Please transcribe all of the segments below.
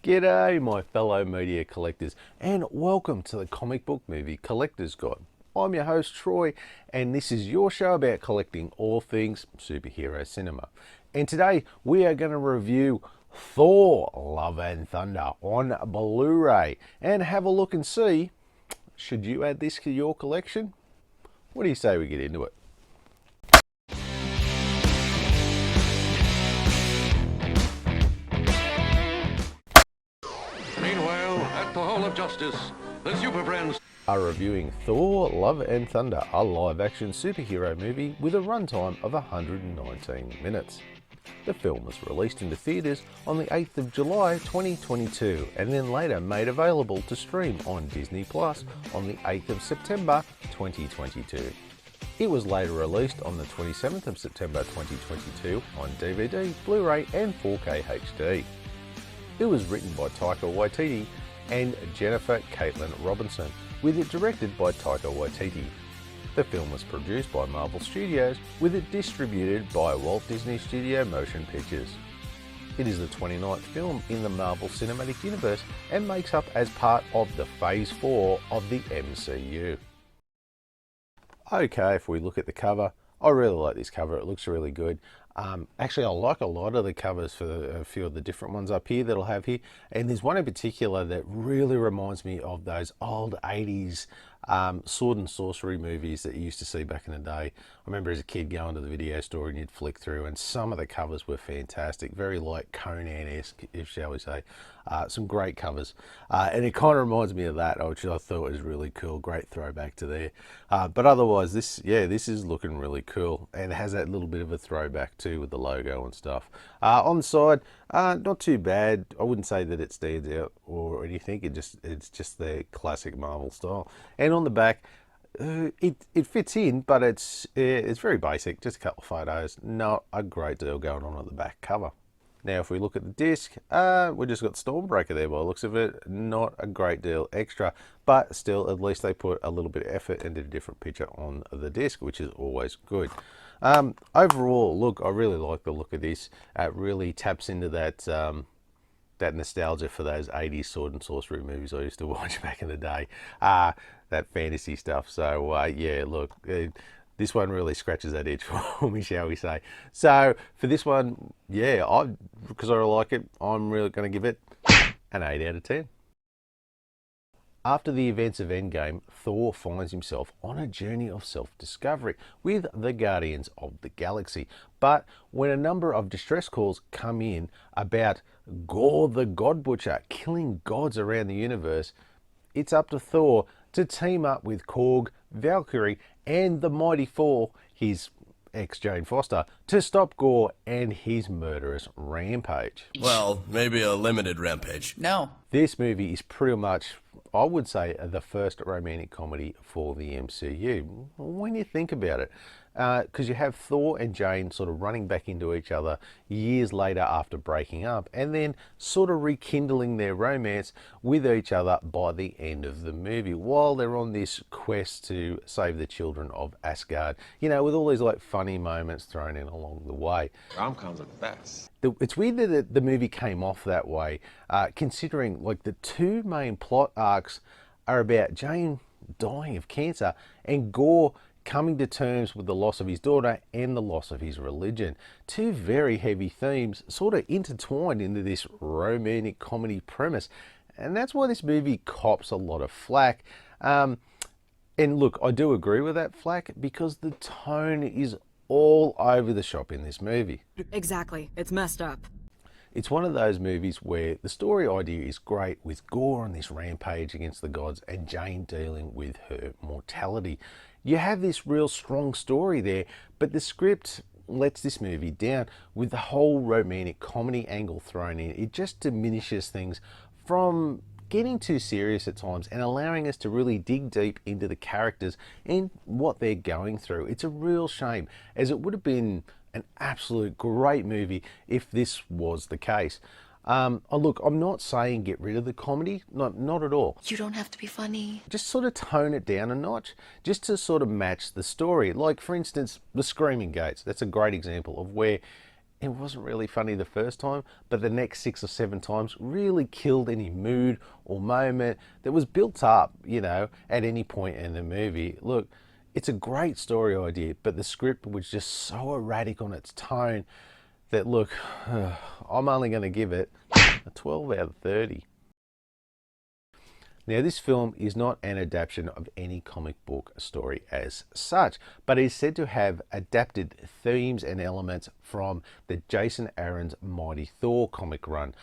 G'day my fellow media collectors and welcome to the Comic Book Movie Collector's Guide. I'm your host Troy and this is your show about collecting all things superhero cinema. And today we are going to review Thor Love and Thunder on Blu-ray and have a look and see, should you add this to your collection? What do you say we get into it? The Hall of Justice, the Super Friends are reviewing Thor Love and Thunder, a live-action superhero movie with a runtime of 119 minutes. The film was released into theatres on the 8th of July 2022 and then later made available to stream on Disney Plus on the 8th of September 2022. It was later released on the 27th of September 2022 on DVD, Blu-ray and 4K HD. It was written by Taika Waititi and Jennifer Kaytin Robinson, with it directed by Taika Waititi. The film was produced by Marvel Studios, with it distributed by Walt Disney Studio Motion Pictures. It is the 29th film in the Marvel Cinematic Universe and makes up as part of the Phase 4 of the MCU. Okay, if we look at the cover, I really like this cover, it looks really good. Actually, I like a lot of the covers for a few of the different ones up here that I'll have here. And there's one in particular that really reminds me of those old 80s sword and sorcery movies that you used to see back in the day. I remember as a kid going to the video store and you'd flick through and some of the covers were fantastic. Very like Conan-esque, shall we say. Some great covers. And it kind of reminds me of that, which I thought was really cool. Great throwback to there. But otherwise, this is looking really cool. And it has that little bit of a throwback too with the logo and stuff. On the side, not too bad. I wouldn't say that it stands out or anything. It's just the classic Marvel style. And on the back, it fits in, but it's very basic. Just a couple of photos. Not a great deal going on at the back cover. Now, if we look at the disc, we just got Stormbreaker there by the looks of it. Not a great deal extra, but still, at least they put a little bit of effort into a different picture on the disc, which is always good. Overall, look, I really like the look of this. It really taps into that nostalgia for those 80s sword and sorcery movies I used to watch back in the day. That fantasy stuff. So, yeah, look, this one really scratches that itch for me, shall we say. So, for this one, yeah, because I like it, I'm really going to give it an 8 out of 10. After the events of Endgame, Thor finds himself on a journey of self-discovery with the Guardians of the Galaxy. But when a number of distress calls come in about Gore the God Butcher killing gods around the universe, it's up to Thor to team up with Korg, Valkyrie and the Mighty Four, his ex-Jane Foster, to stop Gore and his murderous rampage. Well, maybe a limited rampage. No. This movie is pretty much, I would say, the first romantic comedy for the MCU, when you think about it. Because you have Thor and Jane sort of running back into each other years later after breaking up, and then sort of rekindling their romance with each other by the end of the movie, while they're on this quest to save the children of Asgard. You know, with all these like funny moments thrown in along the way. Rom-coms are the best. It's weird that the movie came off that way, considering like the two main plot arcs are about Jane dying of cancer and Gore coming to terms with the loss of his daughter and the loss of his religion. Two very heavy themes sort of intertwined into this romantic comedy premise. And that's why this movie cops a lot of flack. And look, I do agree with that flack because the tone is all over the shop in this movie. Exactly. It's messed up. It's one of those movies where the story idea is great with Gore on this rampage against the gods and Jane dealing with her mortality. You have this real strong story there, but the script lets this movie down with the whole romantic comedy angle thrown in. It just diminishes things from getting too serious at times and allowing us to really dig deep into the characters and what they're going through. It's a real shame, as it would have been an absolute great movie if this was the case. Look, I'm not saying get rid of the comedy, not at all. You don't have to be funny. Just sort of tone it down a notch, just to sort of match the story. Like, for instance, the Screaming Gates. That's a great example of where it wasn't really funny the first time, but the next 6 or 7 times really killed any mood or moment that was built up, you know, at any point in the movie. Look, it's a great story idea, but the script was just so erratic on its tone that, look, I'm only going to give it a 12 out of 30. Now, this film is not an adaptation of any comic book story as such, but is said to have adapted themes and elements from the Jason Aaron's Mighty Thor comic run,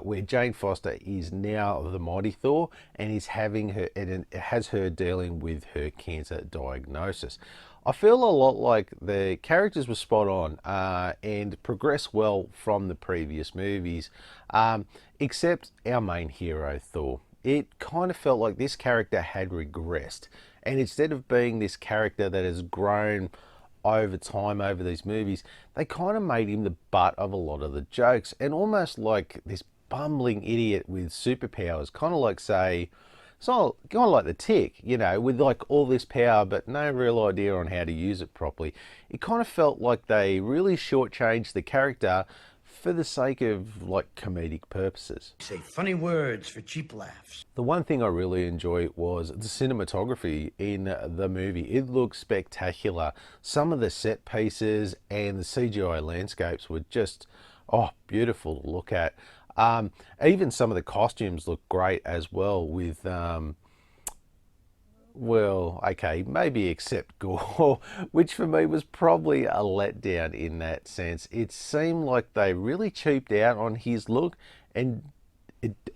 where Jane Foster is now the Mighty Thor and is having her, and it has her dealing with her cancer diagnosis. I feel a lot like the characters were spot on and progressed well from the previous movies, except our main hero, Thor. It kind of felt like this character had regressed, and instead of being this character that has grown over time over these movies, they kind of made him the butt of a lot of the jokes, and almost like this bumbling idiot with superpowers, kind of like, say, so kind of like the Tick, you know, with like all this power but no real idea on how to use it properly. It kind of felt like they really shortchanged the character for the sake of like comedic purposes. Say funny words for cheap laughs. The one thing I really enjoyed was the cinematography in the movie. It looked spectacular. Some of the set pieces and the CGI landscapes were just, oh, beautiful to look at. Even some of the costumes look great as well with well, okay, maybe except Gore, which for me was probably a letdown in that sense. It seemed like they really cheaped out on his look, and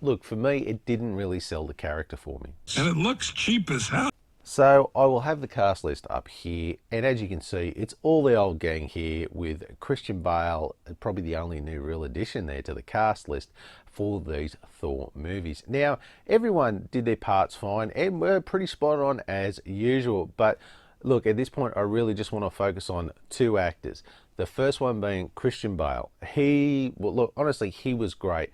look, for me, it didn't really sell the character for me. And it looks cheap as hell. So I will have the cast list up here, and as you can see, it's all the old gang here with Christian Bale, probably the only new real addition there to the cast list for these Thor movies. Now, everyone did their parts fine and were pretty spot on as usual, but look, at this point, I really just want to focus on two actors. The first one being Christian Bale. Well, look, honestly, he was great.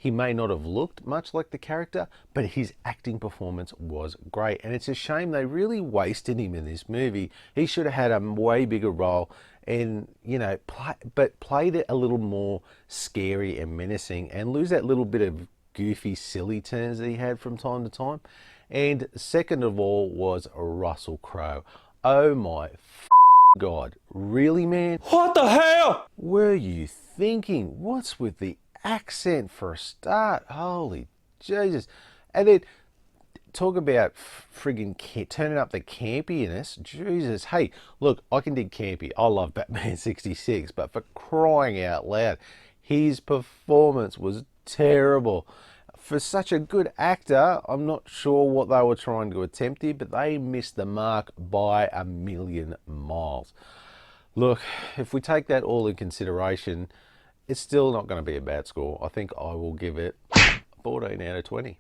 He may not have looked much like the character, but his acting performance was great. And it's a shame they really wasted him in this movie. He should have had a way bigger role and, you know, but played it a little more scary and menacing and lose that little bit of goofy, silly turns that he had from time to time. And second of all was Russell Crowe. Oh my God. Really, man? What the hell? Were you thinking? What's with the accent for a start? Holy Jesus. And then talk about friggin' turning up the campiness. Jesus. Hey, look, I can dig campy. I love Batman 66, but for crying out loud, his performance was terrible. For such a good actor, I'm not sure what they were trying to attempt here, but they missed the mark by a million miles. Look, if we take that all in consideration, it's still not going to be a bad score. I think I will give it 14 out of 20.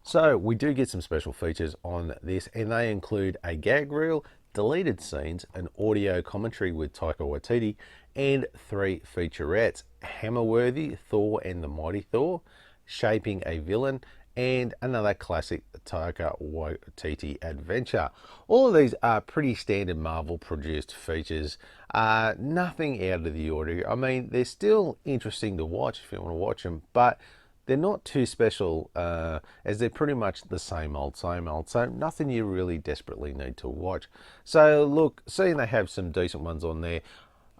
So we do get some special features on this, and they include a gag reel, deleted scenes, an audio commentary with Taika Waititi, and 3 featurettes: Hammerworthy, Thor and the Mighty Thor, Shaping a Villain, and another classic Taika Waititi adventure. All of these are pretty standard Marvel produced features, nothing out of the ordinary. I mean, they're still interesting to watch if you want to watch them, but they're not too special as they're pretty much the same old, so nothing you really desperately need to watch. So look, seeing they have some decent ones on there,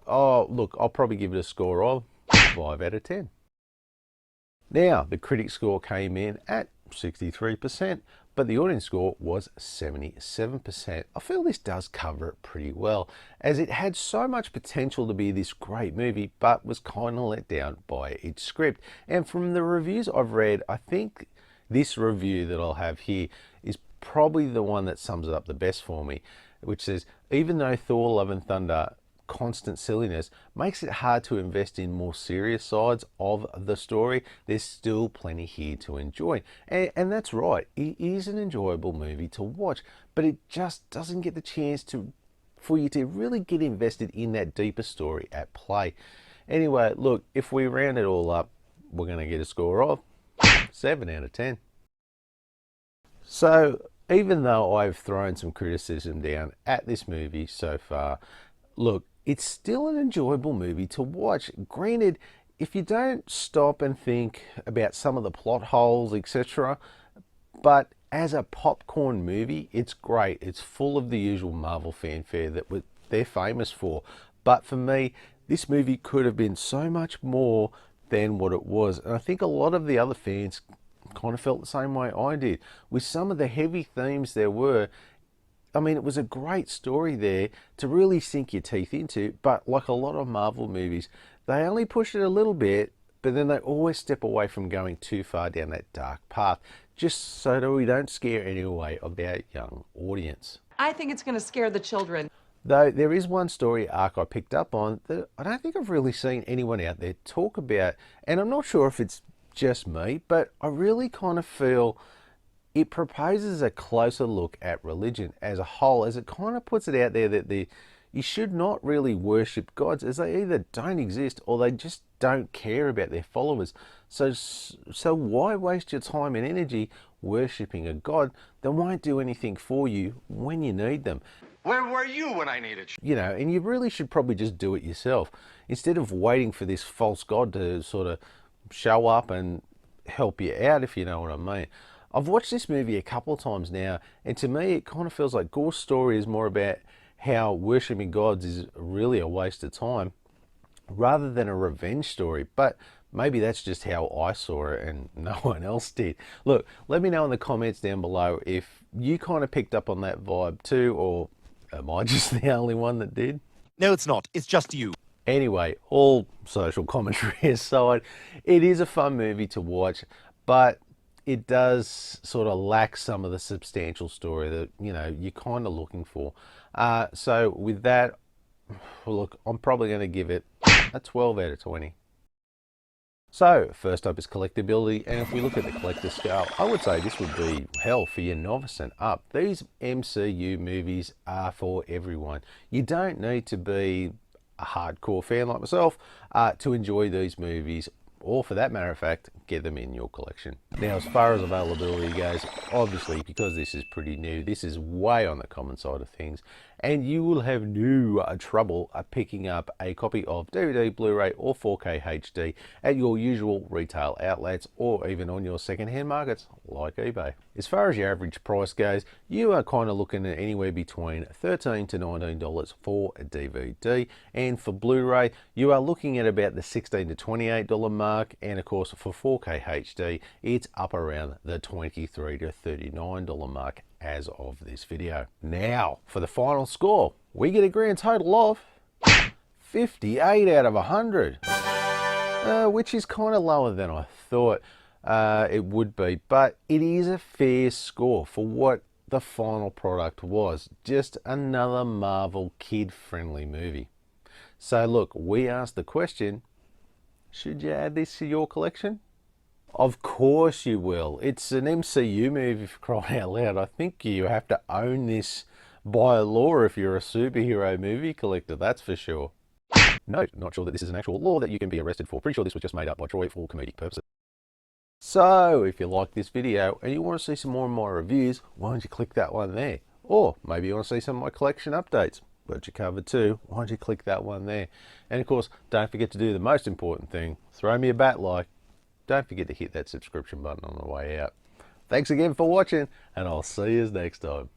oh look, I'll probably give it a score of 5 out of 10. Now, the critic score came in at 63%, but the audience score was 77%. I feel this does cover it pretty well, as it had so much potential to be this great movie, but was kind of let down by its script. And from the reviews I've read, I think this review that I'll have here is probably the one that sums it up the best for me, which says, even though Thor Love and Thunder constant silliness makes it hard to invest in more serious sides of the story, there's still plenty here to enjoy. And that's right, it is an enjoyable movie to watch, but it just doesn't get the chance for you to really get invested in that deeper story at play. Anyway, look, if we round it all up, we're going to get a score of 7 out of 10. So even though I've thrown some criticism down at this movie so far, look, it's still an enjoyable movie to watch. Granted, if you don't stop and think about some of the plot holes, etc., but as a popcorn movie, it's great. It's full of the usual Marvel fanfare that they're famous for. But for me, this movie could have been so much more than what it was. And I think a lot of the other fans kind of felt the same way I did. With some of the heavy themes there were, I mean, it was a great story there to really sink your teeth into. But like a lot of Marvel movies, they only push it a little bit, but then they always step away from going too far down that dark path, just so that we don't scare any away of our young audience. I think it's going to scare the children. Though there is one story arc I picked up on that I don't think I've really seen anyone out there talk about, and I'm not sure if it's just me, but I really kind of feel it proposes a closer look at religion as a whole, as it kind of puts it out there that you should not really worship gods, as they either don't exist or they just don't care about their followers. So why waste your time and energy worshipping a god that won't do anything for you when you need them? Where were you when I needed you? You know, and you really should probably just do it yourself instead of waiting for this false god to sort of show up and help you out, if you know what I mean. I've watched this movie a couple of times now, and to me it kind of feels like Gore's story is more about how worshipping gods is really a waste of time rather than a revenge story. But maybe that's just how I saw it and no one else did. Look, let me know in the comments down below if you kind of picked up on that vibe too, or am I just the only one that did? No, it's not. It's just you. Anyway, all social commentary aside, it is a fun movie to watch, but it does sort of lack some of the substantial story that, you know, you're kind of looking for. So with that, look, I'm probably going to give it a 12 out of 20. So first up is collectability, and if we look at the collector scale, I would say this would be hell for your novice and up. These MCU movies are for everyone. You don't need to be a hardcore fan like myself to enjoy these movies, or for that matter of fact, get them in your collection. Now, as far as availability goes, obviously because this is pretty new, this is way on the common side of things, and you will have no trouble picking up a copy of DVD, Blu-ray or 4K HD at your usual retail outlets or even on your second-hand markets like eBay. As far as your average price goes, you are kind of looking at anywhere between $13 to $19 for a DVD, and for Blu-ray you are looking at about the $16 to $28 mark, and of course for 4K HD it's up around the $23 to $39 mark as of this video. Now for the final score, we get a grand total of 58 out of 100, which is kind of lower than I thought it would be, but it is a fair score for what the final product was. Just another Marvel kid-friendly movie. So look, we asked the question, should you add this to your collection? Of course you will. It's an MCU movie, for crying out loud. I think you have to own this by law if you're a superhero movie collector, that's for sure. Note, not sure that this is an actual law that you can be arrested for. Pretty sure this was just made up by Troy for comedic purposes. So, if you like this video and you want to see some more of my reviews, why don't you click that one there? Or maybe you want to see some of my collection updates. Got you covered too. Why don't you click that one there? And of course, don't forget to do the most important thing. Throw me a bat like. Don't forget to hit that subscription button on the way out. Thanks again for watching, and I'll see you next time.